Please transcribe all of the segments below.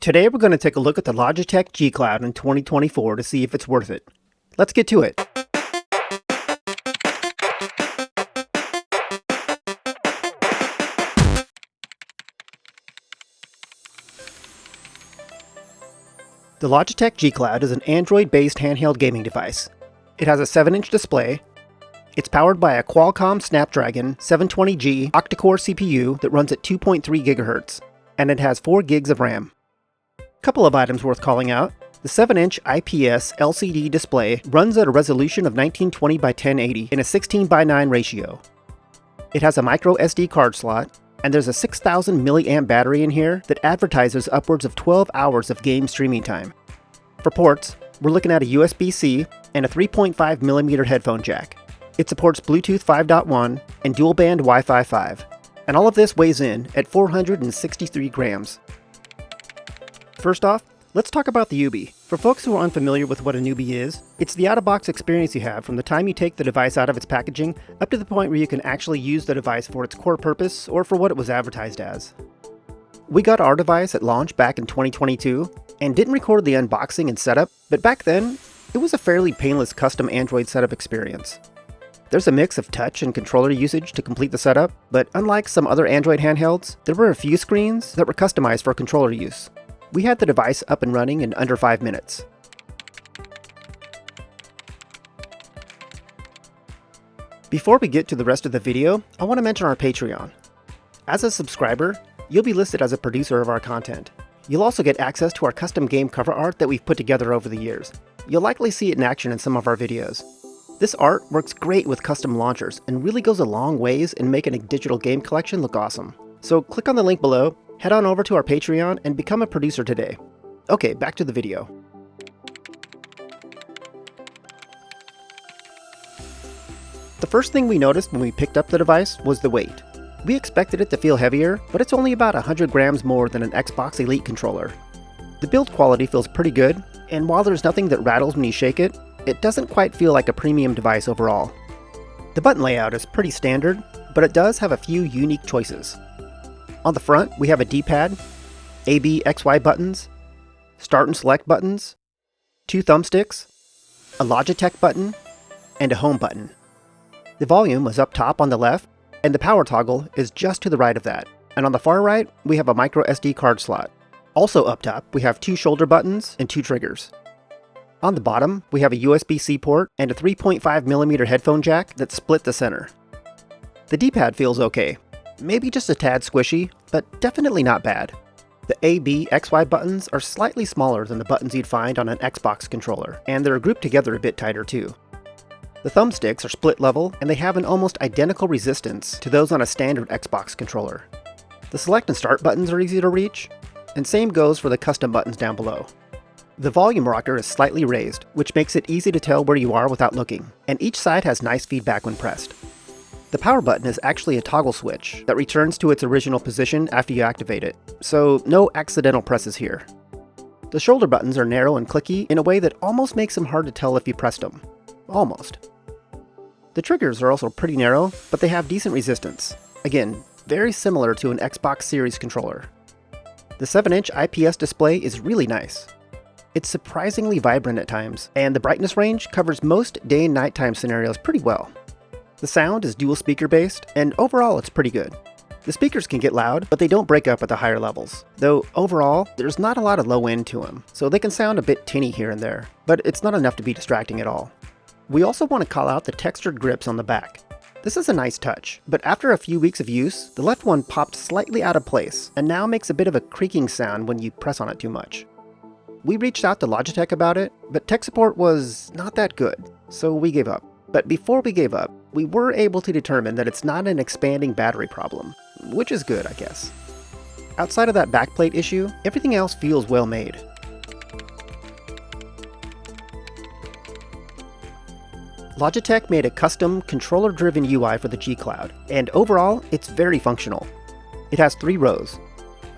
Today we're going to take a look at the Logitech G Cloud in 2024 to see if it's worth it. Let's get to it. The Logitech G Cloud is an Android-based handheld gaming device. It has a 7-inch display. It's powered by a Qualcomm Snapdragon 720G octa-core CPU that runs at 2.3 GHz, and it has 4 gigs of RAM. Couple of items worth calling out. The 7-inch IPS LCD display runs at a resolution of 1920 by 1080 in a 16 by 9 ratio. It has a micro SD card slot, and there's a 6000 mAh battery in here that advertises upwards of 12 hours of game streaming time. For ports, we're looking at a USB-C and a 3.5mm headphone jack. It supports Bluetooth 5.1 and dual-band Wi-Fi 5, and all of this weighs in at 463 grams. First off, let's talk about the OOBE. For folks who are unfamiliar with what an OOBE is, it's the out-of-box experience you have from the time you take the device out of its packaging up to the point where you can actually use the device for its core purpose or for what it was advertised as. We got our device at launch back in 2022 and didn't record the unboxing and setup, but back then, it was a fairly painless custom Android setup experience. There's a mix of touch and controller usage to complete the setup, but unlike some other Android handhelds, there were a few screens that were customized for controller use. We had the device up and running in under 5 minutes. Before we get to the rest of the video, I want to mention our Patreon. As a subscriber, you'll be listed as a producer of our content. You'll also get access to our custom game cover art that we've put together over the years. You'll likely see it in action in some of our videos. This art works great with custom launchers and really goes a long ways in making a digital game collection look awesome. So click on the link below, head on over to our Patreon, and become a producer today. Okay, back to the video. The first thing we noticed when we picked up the device was the weight. We expected it to feel heavier, but it's only about 100 grams more than an Xbox Elite controller. The build quality feels pretty good, and while there's nothing that rattles when you shake it, it doesn't quite feel like a premium device overall. The button layout is pretty standard, but it does have a few unique choices. On the front, we have a D-pad, A, B, X, Y buttons, start and select buttons, 2 thumbsticks, a Logitech button, and a home button. The volume is up top on the left, and the power toggle is just to the right of that. And on the far right, we have a micro SD card slot. Also up top, we have 2 shoulder buttons and 2 triggers. On the bottom, we have a USB-C port and a 3.5mm headphone jack that split the center. The D-pad feels okay. Maybe just a tad squishy, but definitely not bad. The A, B, X, Y buttons are slightly smaller than the buttons you'd find on an Xbox controller, and they're grouped together a bit tighter too. The thumbsticks are split level, and they have an almost identical resistance to those on a standard Xbox controller. The select and start buttons are easy to reach, and same goes for the custom buttons down below. The volume rocker is slightly raised, which makes it easy to tell where you are without looking, and each side has nice feedback when pressed. The power button is actually a toggle switch that returns to its original position after you activate it, so no accidental presses here. The shoulder buttons are narrow and clicky in a way that almost makes them hard to tell if you pressed them. Almost. The triggers are also pretty narrow, but they have decent resistance. Again, very similar to an Xbox Series controller. The 7-inch IPS display is really nice. It's surprisingly vibrant at times, and the brightness range covers most day and nighttime scenarios pretty well. The sound is dual speaker based, and overall it's pretty good. The speakers can get loud, but they don't break up at the higher levels, though overall there's not a lot of low end to them, so they can sound a bit tinny here and there, but it's not enough to be distracting at all. We also want to call out the textured grips on the back. This is a nice touch, but after a few weeks of use, the left one popped slightly out of place, and now makes a bit of a creaking sound when you press on it too much. We reached out to Logitech about it, but tech support was not that good, so we gave up. But before we gave up, we were able to determine that it's not an expanding battery problem, which is good, I guess. Outside of that backplate issue, everything else feels well made. Logitech made a custom controller-driven UI for the G Cloud, and overall, it's very functional. It has 3 rows.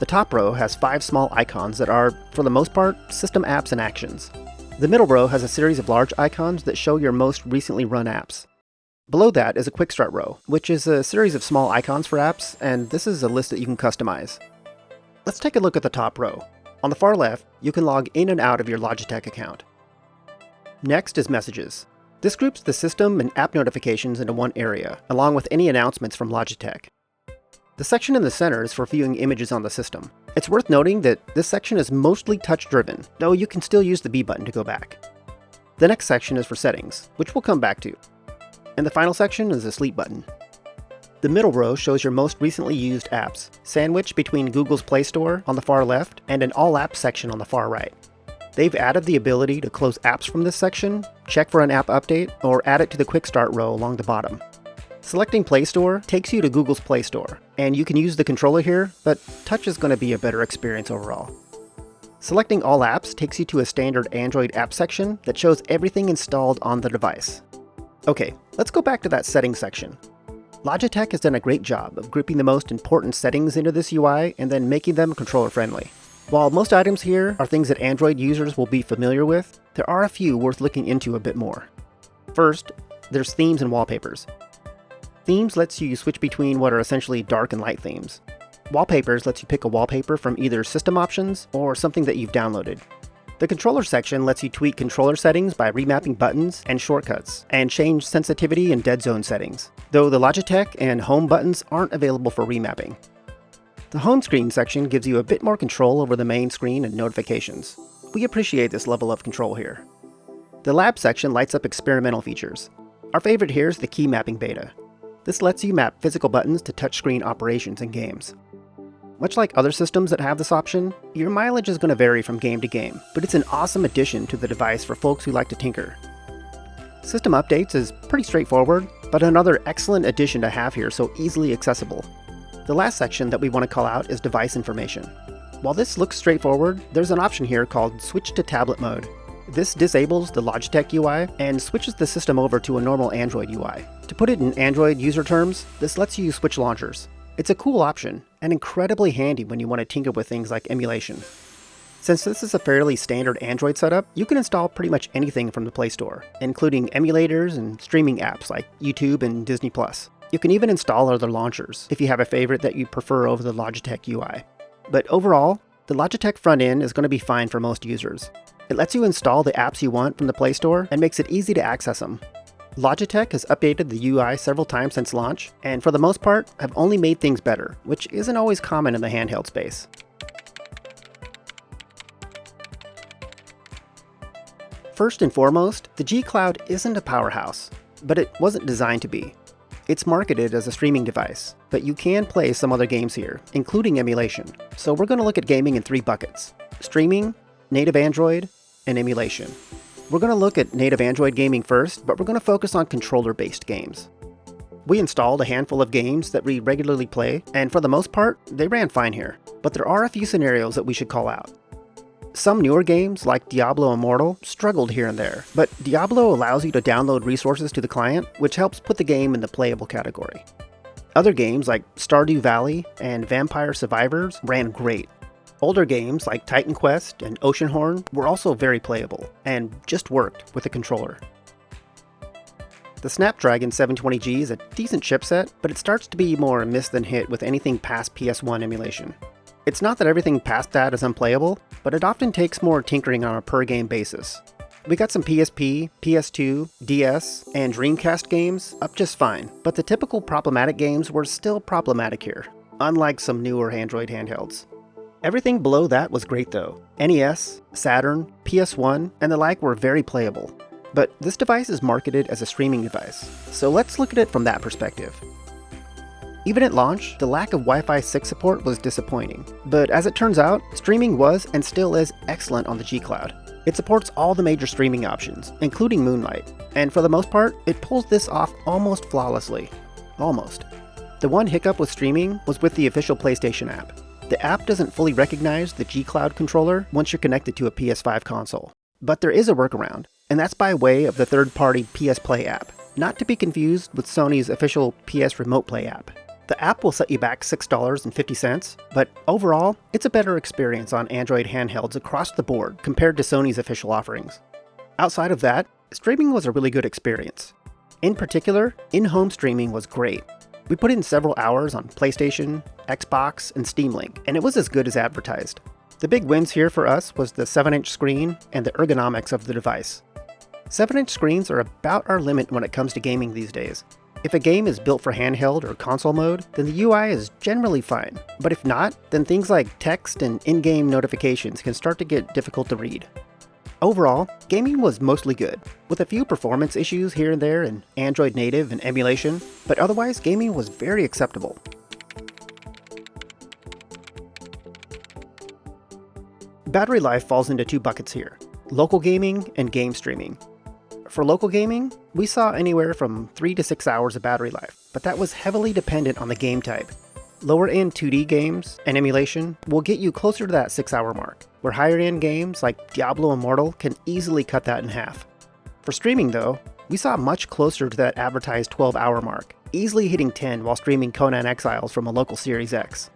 The top row has 5 small icons that are, for the most part, system apps and actions. The middle row has a series of large icons that show your most recently run apps. Below that is a quick start row, which is a series of small icons for apps, and this is a list that you can customize. Let's take a look at the top row. On the far left, you can log in and out of your Logitech account. Next is Messages. This groups the system and app notifications into one area, along with any announcements from Logitech. The section in the center is for viewing images on the system. It's worth noting that this section is mostly touch-driven, though you can still use the B button to go back. The next section is for settings, which we'll come back to. And the final section is the sleep button. The middle row shows your most recently used apps, sandwiched between Google's Play Store on the far left and an All Apps section on the far right. They've added the ability to close apps from this section, check for an app update, or add it to the Quick Start row along the bottom. Selecting Play Store takes you to Google's Play Store, and you can use the controller here, but touch is going to be a better experience overall. Selecting All Apps takes you to a standard Android app section that shows everything installed on the device. Okay, let's go back to that settings section. Logitech has done a great job of grouping the most important settings into this UI and then making them controller friendly. While most items here are things that Android users will be familiar with, there are a few worth looking into a bit more. First, there's themes and wallpapers. Themes lets you switch between what are essentially dark and light themes. Wallpapers lets you pick a wallpaper from either system options or something that you've downloaded. The controller section lets you tweak controller settings by remapping buttons and shortcuts, and change sensitivity and dead zone settings, though the Logitech and home buttons aren't available for remapping. The home screen section gives you a bit more control over the main screen and notifications. We appreciate this level of control here. The lab section lights up experimental features. Our favorite here is the key mapping beta. This lets you map physical buttons to touchscreen operations in games. Much like other systems that have this option, your mileage is going to vary from game to game, but it's an awesome addition to the device for folks who like to tinker. System updates is pretty straightforward, but another excellent addition to have here so easily accessible. The last section that we want to call out is device information. While this looks straightforward, there's an option here called Switch to Tablet Mode. This disables the Logitech UI and switches the system over to a normal Android UI. To put it in Android user terms, this lets you switch launchers. It's a cool option, and incredibly handy when you want to tinker with things like emulation. Since this is a fairly standard Android setup, you can install pretty much anything from the Play Store, including emulators and streaming apps like YouTube and Disney+. You can even install other launchers if you have a favorite that you prefer over the Logitech UI. But overall, the Logitech front end is going to be fine for most users. It lets you install the apps you want from the Play Store and makes it easy to access them. Logitech has updated the UI several times since launch, and for the most part, have only made things better, which isn't always common in the handheld space. First and foremost, the G Cloud isn't a powerhouse, but it wasn't designed to be. It's marketed as a streaming device, but you can play some other games here, including emulation. So we're going to look at gaming in 3 buckets: streaming, native Android, and emulation. We're going to look at native Android gaming first, but we're going to focus on controller-based games. We installed a handful of games that we regularly play, and for the most part, they ran fine here. But there are a few scenarios that we should call out. Some newer games, like Diablo Immortal, struggled here and there, but Diablo allows you to download resources to the client, which helps put the game in the playable category. Other games, like Stardew Valley and Vampire Survivors, ran great. Older games, like Titan Quest and Oceanhorn, were also very playable, and just worked with a controller. The Snapdragon 720G is a decent chipset, but it starts to be more miss than hit with anything past PS1 emulation. It's not that everything past that is unplayable, but it often takes more tinkering on a per-game basis. We got some PSP, PS2, DS, and Dreamcast games up just fine, but the typical problematic games were still problematic here, unlike some newer Android handhelds. Everything below that was great though. NES, Saturn, PS1, and the like were very playable. But this device is marketed as a streaming device, so let's look at it from that perspective. Even at launch, the lack of Wi-Fi 6 support was disappointing, but as it turns out, streaming was and still is excellent on the G Cloud. It supports all the major streaming options, including Moonlight, and for the most part, it pulls this off almost flawlessly. Almost. The one hiccup with streaming was with the official PlayStation app. The app doesn't fully recognize the G Cloud controller once you're connected to a PS5 console. But there is a workaround, and that's by way of the third-party PS Play app, not to be confused with Sony's official PS Remote Play app. The app will set you back $6.50, but overall, it's a better experience on Android handhelds across the board compared to Sony's official offerings. Outside of that, streaming was a really good experience. In particular, in-home streaming was great. We put in several hours on PlayStation, Xbox, and Steam Link, and it was as good as advertised. The big wins here for us was the 7-inch screen and the ergonomics of the device. 7-inch screens are about our limit when it comes to gaming these days. If a game is built for handheld or console mode, then the UI is generally fine. But if not, then things like text and in-game notifications can start to get difficult to read. Overall, gaming was mostly good, with a few performance issues here and there in Android native and emulation, but otherwise gaming was very acceptable. Battery life falls into two buckets here: local gaming and game streaming. For local gaming, we saw anywhere from 3 to 6 hours of battery life, but that was heavily dependent on the game type. Lower-end 2D games and emulation will get you closer to that 6-hour mark, where higher-end games like Diablo Immortal can easily cut that in half. For streaming though, we saw much closer to that advertised 12-hour mark, easily hitting 10 while streaming Conan Exiles from a local Series X.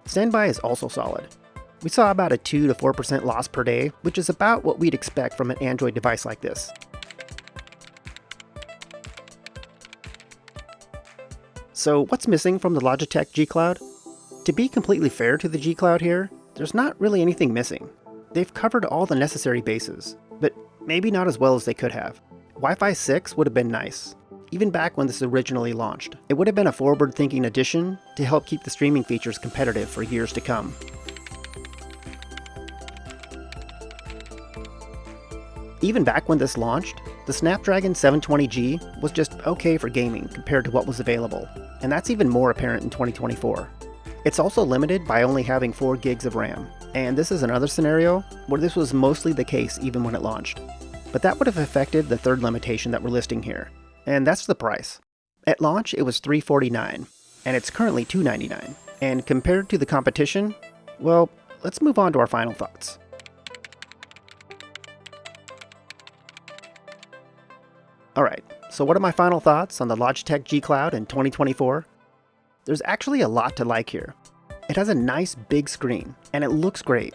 Standby is also solid. We saw about a 2 to 4% loss per day, which is about what we'd expect from an Android device like this. So what's missing from the Logitech G Cloud? To be completely fair to the G Cloud here, there's not really anything missing. They've covered all the necessary bases, but maybe not as well as they could have. Wi-Fi 6 would have been nice. Even back when this originally launched, it would have been a forward-thinking addition to help keep the streaming features competitive for years to come. Even back when this launched, the Snapdragon 720G was just okay for gaming compared to what was available, and that's even more apparent in 2024. It's also limited by only having 4 gigs of RAM, and this is another scenario where this was mostly the case even when it launched. But that would have affected the third limitation that we're listing here, and that's the price. At launch it was $349, and it's currently $299, and compared to the competition, well, let's move on to our final thoughts. Alright, so what are my final thoughts on the Logitech G Cloud in 2024? There's actually a lot to like here. It has a nice big screen, and it looks great.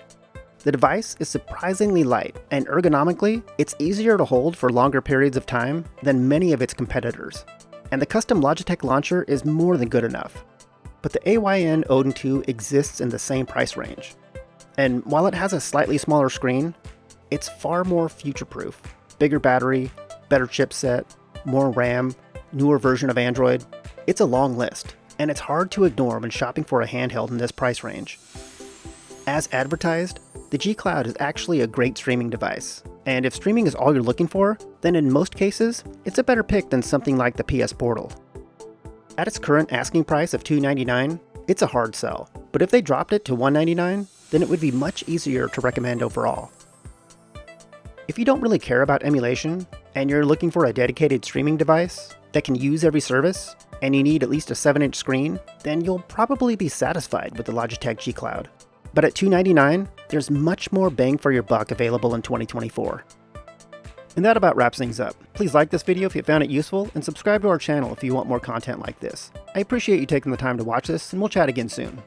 The device is surprisingly light, and ergonomically, it's easier to hold for longer periods of time than many of its competitors. And the custom Logitech launcher is more than good enough. But the AYN Odin 2 exists in the same price range. And while it has a slightly smaller screen, it's far more future-proof. Bigger battery, better chipset, more RAM, newer version of Android. It's a long list, and it's hard to ignore when shopping for a handheld in this price range. As advertised, the G Cloud is actually a great streaming device, and if streaming is all you're looking for, then in most cases, it's a better pick than something like the PS Portal. At its current asking price of $299, it's a hard sell, but if they dropped it to $199, then it would be much easier to recommend overall. If you don't really care about emulation, and you're looking for a dedicated streaming device that can use every service, and you need at least a 7-inch screen, then you'll probably be satisfied with the Logitech G Cloud. But at $299, there's much more bang for your buck available in 2024. And that about wraps things up. Please like this video if you found it useful, and subscribe to our channel if you want more content like this. I appreciate you taking the time to watch this, and we'll chat again soon.